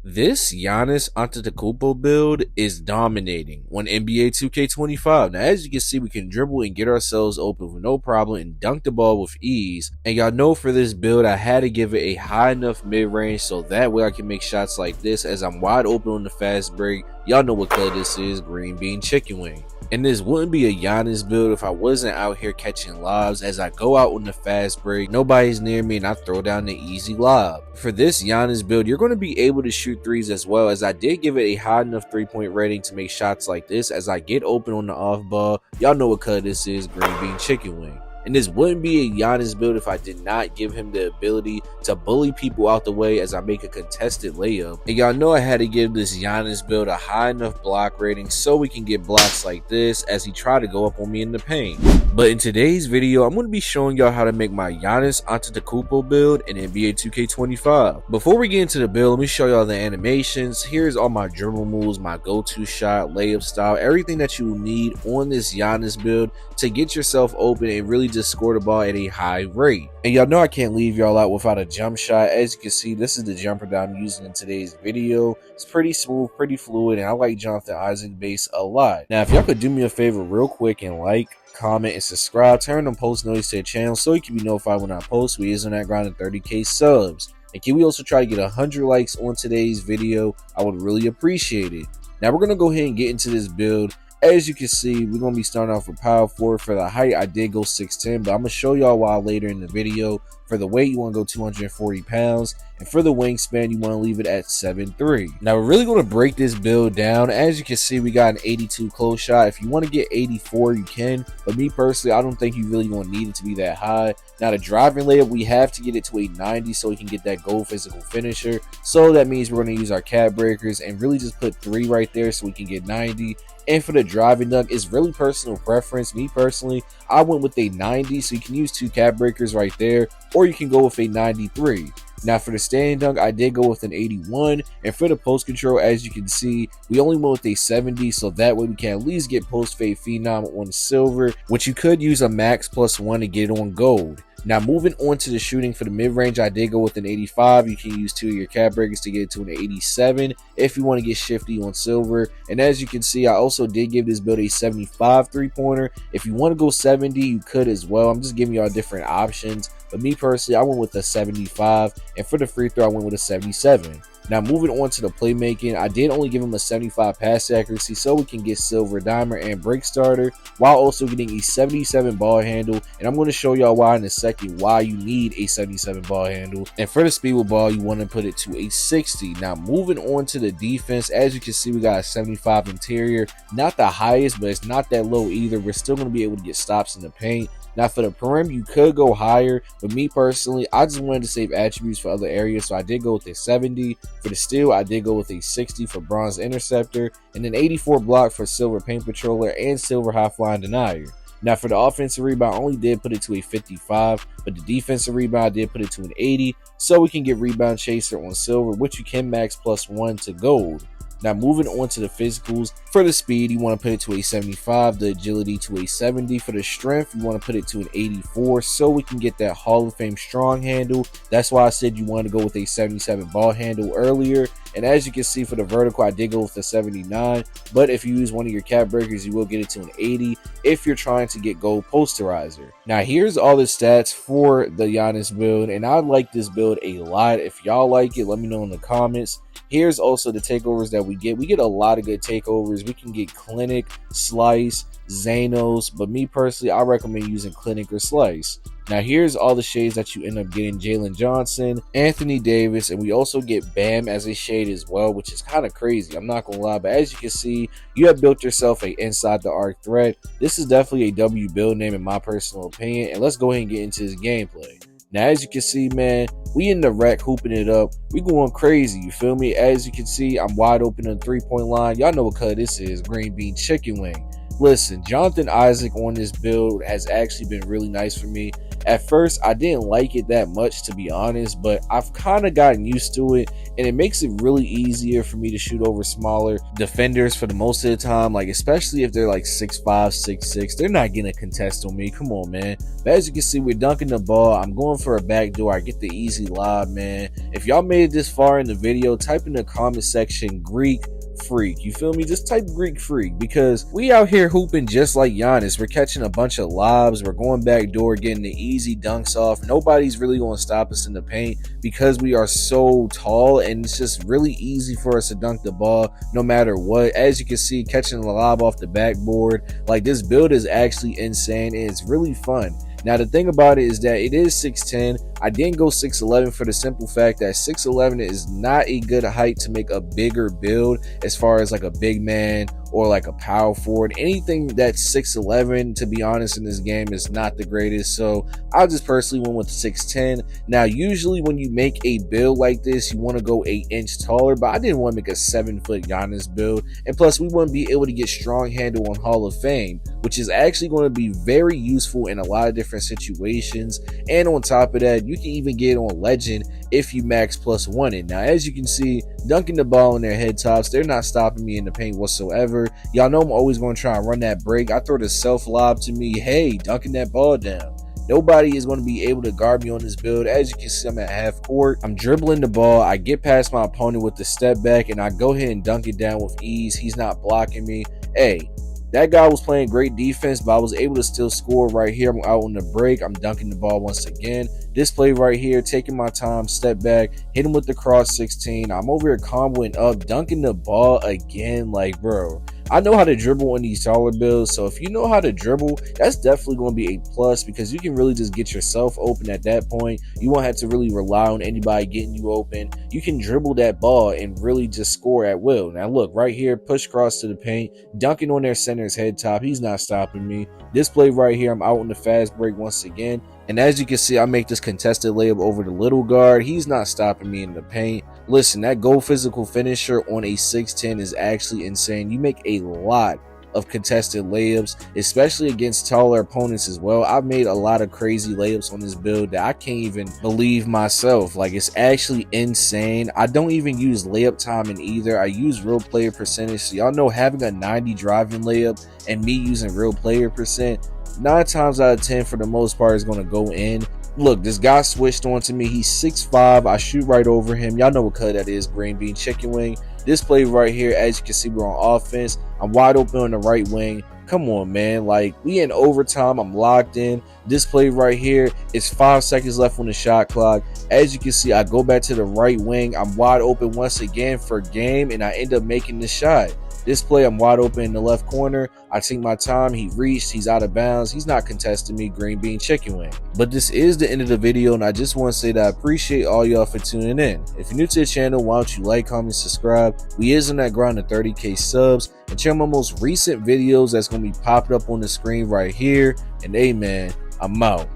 This Giannis Antetokounmpo build is dominating on NBA 2K25. Now, as you can see, we can dribble and get ourselves open with no problem and dunk the ball with ease. And y'all know for this build, I had to give it a high enough mid-range so that way I can make shots like this as I'm wide open on the fast break. Y'all know what color this is, green bean chicken wing. And this wouldn't be a Giannis build if I wasn't out here catching lobs as I go out on the fast break, nobody's near me, and I throw down the easy lob. For this Giannis build, you're going to be able to shoot threes as well, as I did give it a high enough three-point rating to make shots like this as I get open on the off ball. Y'all know what color this is, green bean chicken wing. And this wouldn't be a Giannis build if I did not give him the ability to bully people out the way as I make a contested layup. And y'all know I had to give this Giannis build a high enough block rating so we can get blocks like this as he tried to go up on me in the paint. But in today's video, I'm going to be showing y'all how to make my Giannis Antetokounmpo build in NBA 2K25. Before we get into the build, let me show y'all the animations. Here's all my dribble moves, my go-to shot, layup style, everything that you will need on this Giannis build to get yourself open and really just score the ball at a high rate. And y'all know I can't leave y'all out without a jump shot. As you can see, this is the jumper that I'm using in today's video. It's pretty smooth, pretty fluid, and I like Jonathan Isaac base a lot. Now, if y'all could do me a favor real quick and like, comment, and subscribe, turn on post notifications to the channel so you can be notified when I post. We is on that grind of 30k subs. And can we also try to get 100 likes on today's video? I would really appreciate it. Now, we're going to go ahead and get into this build. As you can see, we're going to be starting off with power forward. For the height, I did go 6'10", but I'm going to show y'all why later in the video. For the weight, you want to go 240 pounds. And for the wingspan, you want to leave it at 7'3". Now, we're really going to break this build down. As you can see, we got an 82 close shot. If you want to get 84, you can. But me personally, I don't think you really going to need it to be that high. Now, the driving layup, we have to get it to a 90 so we can get that goal physical finisher. So that means we're going to use our cat breakers and really just put 3 right there so we can get 90. And for the driving dunk, it's really personal preference. Me personally, I went with a 90, so you can use 2 cat breakers right there, or you can go with a 93. Now for the standing dunk, I did go with an 81, and for the post control, as you can see, we only went with a 70, so that way we can at least get post fade phenom on silver, which you could use a max +1 to get it on gold. Now moving on to the shooting, for the mid-range, I did go with an 85. You can use 2 of your cat breakers to get it to an 87 if you want to get shifty on silver. And as you can see, I also did give this build a 75 three-pointer. If you want to go 70, you could as well. I'm just giving y'all different options. But me personally, I went with a 75. And for the free throw, I went with a 77. Now moving on to the playmaking, I did only give him a 75 pass accuracy so we can get silver dimer and break starter while also getting a 77 ball handle. And I'm going to show y'all why in a second why you need a 77 ball handle. And for the speed with ball, you want to put it to a 60. Now moving on to the defense, as you can see, we got a 75 interior. Not the highest, but it's not that low either. We're still going to be able to get stops in the paint. Now for the perimeter, you could go higher, but me personally, I just wanted to save attributes for other areas, so I did go with a 70. For the steal, I did go with a 60 for bronze interceptor, and an 84 block for silver paint patroller and silver high flying denier. Now for the offensive rebound, I only did put it to a 55, but the defensive rebound, I did put it to an 80, so we can get rebound chaser on silver, which you can max +1 to gold. Now moving on to the physicals, for the speed, you want to put it to a 75, the agility to a 70. For the strength, you want to put it to an 84 so we can get that Hall of Fame strong handle. That's why I said you want to go with a 77 ball handle earlier. And as you can see, for the vertical, I did go with a 79, but if you use one of your cat breakers, you will get it to an 80 if you're trying to get gold posterizer. Now here's all the stats for the Giannis build, and I like this build a lot. If y'all like it, let me know in the comments. Here's also the takeovers that we get. We get a lot of good takeovers. We can get Clinic, Slice, Xanos, but me personally, I recommend using Clinic or Slice. Now here's all the shades that you end up getting: Jalen Johnson, Anthony Davis, and we also get Bam as a shade as well, which is kind of crazy, I'm not gonna lie. But as you can see, you have built yourself a inside the arc threat. This is definitely a W build name in my personal opinion, and let's go ahead and get into this gameplay. Now as you can see, man, we in the rack hooping it up. We going crazy, you feel me? As you can see, I'm wide open on the 3-point line. Y'all know what color this is, green bean chicken wing. Listen, Jonathan Isaac on this build has actually been really nice for me. At first, I didn't like it that much, to be honest, but I've kind of gotten used to it, and it makes it really easier for me to shoot over smaller defenders for the most of the time, like especially if they're like 6'5", 6'6", they're not getting a contest on me. Come on, man. But as you can see, we're dunking the ball. I'm going for a backdoor. I get the easy lob, man. If y'all made it this far in the video, type in the comment section Greek freak. You feel me? Just type Greek freak, because we out here hooping just like Giannis. We're catching a bunch of lobs. We're going back door, getting the easy dunks off. Nobody's really going to stop us in the paint because we are so tall, and it's just really easy for us to dunk the ball no matter what. As you can see, catching the lob off the backboard, like this build is actually insane, and it's really fun. Now, the thing about it is that it is 6'10". I didn't go 6'11" for the simple fact that 6'11" is not a good height to make a bigger build as far as like a big man or like a power forward. Anything that's 6'11", to be honest, in this game is not the greatest. So I just personally went with 6'10". Now, usually when you make a build like this, you want to go 8 inch taller, but I didn't want to make a 7-foot Giannis build. And plus, we wouldn't be able to get strong handle on Hall of Fame, which is actually going to be very useful in a lot of different situations. And on top of that, you can even get on legend if you max +1 it. Now, as you can see, dunking the ball in their head tops, they're not stopping me in the paint whatsoever. Y'all know I'm always going to try and run that break. I throw the self lob to me, hey, dunking that ball down. Nobody is going to be able to guard me on this build. As you can see, I'm at half court. I'm dribbling the ball. I get past my opponent with the step back, and I go ahead and dunk it down with ease. He's not blocking me. Hey, that guy was playing great defense, but I was able to still score right here. I'm out on the break. I'm dunking the ball once again. This play right here, taking my time, step back, hit him with the cross 16. I'm over here comboing up, dunking the ball again. Like, bro, I know how to dribble in these taller builds, so if you know how to dribble, that's definitely going to be a plus, because you can really just get yourself open at that point. You won't have to really rely on anybody getting you open. You can dribble that ball and really just score at will. Now look, right here, push cross to the paint, dunking on their center's head top. He's not stopping me. This play right here, I'm out on the fast break once again. And as you can see, I make this contested layup over the little guard. He's not stopping me in the paint. Listen, that go physical finisher on a 6'10" is actually insane. You make a lot of contested layups, especially against taller opponents as well. I've made a lot of crazy layups on this build that I can't even believe myself. Like, it's actually insane. I don't even use layup time in either. I use real player percentage. So y'all know, having a 90 driving layup and me using real player percent, 9 times out of 10 for the most part is going to go in. Look, this guy switched on to me. He's 6'5". I shoot right over him. Y'all know what color that is, green bean chicken wing. This play right here, as you can see, we're on offense. I'm wide open on the right wing. Come on, man. Like, we in overtime. I'm locked in. This play right here is 5 seconds left on the shot clock. As you can see, I go back to the right wing. I'm wide open once again for game, and I end up making the shot. This play, I'm wide open in the left corner. I take my time. He reached. He's out of bounds. He's not contesting me. Green bean chicken wing. But this is the end of the video, and I just want to say that I appreciate all y'all for tuning in. If you're new to the channel, why don't you like, comment, subscribe? We is on that grind to 30K subs. And check my most recent videos that's going to be popped up on the screen right here. And hey, man, I'm out.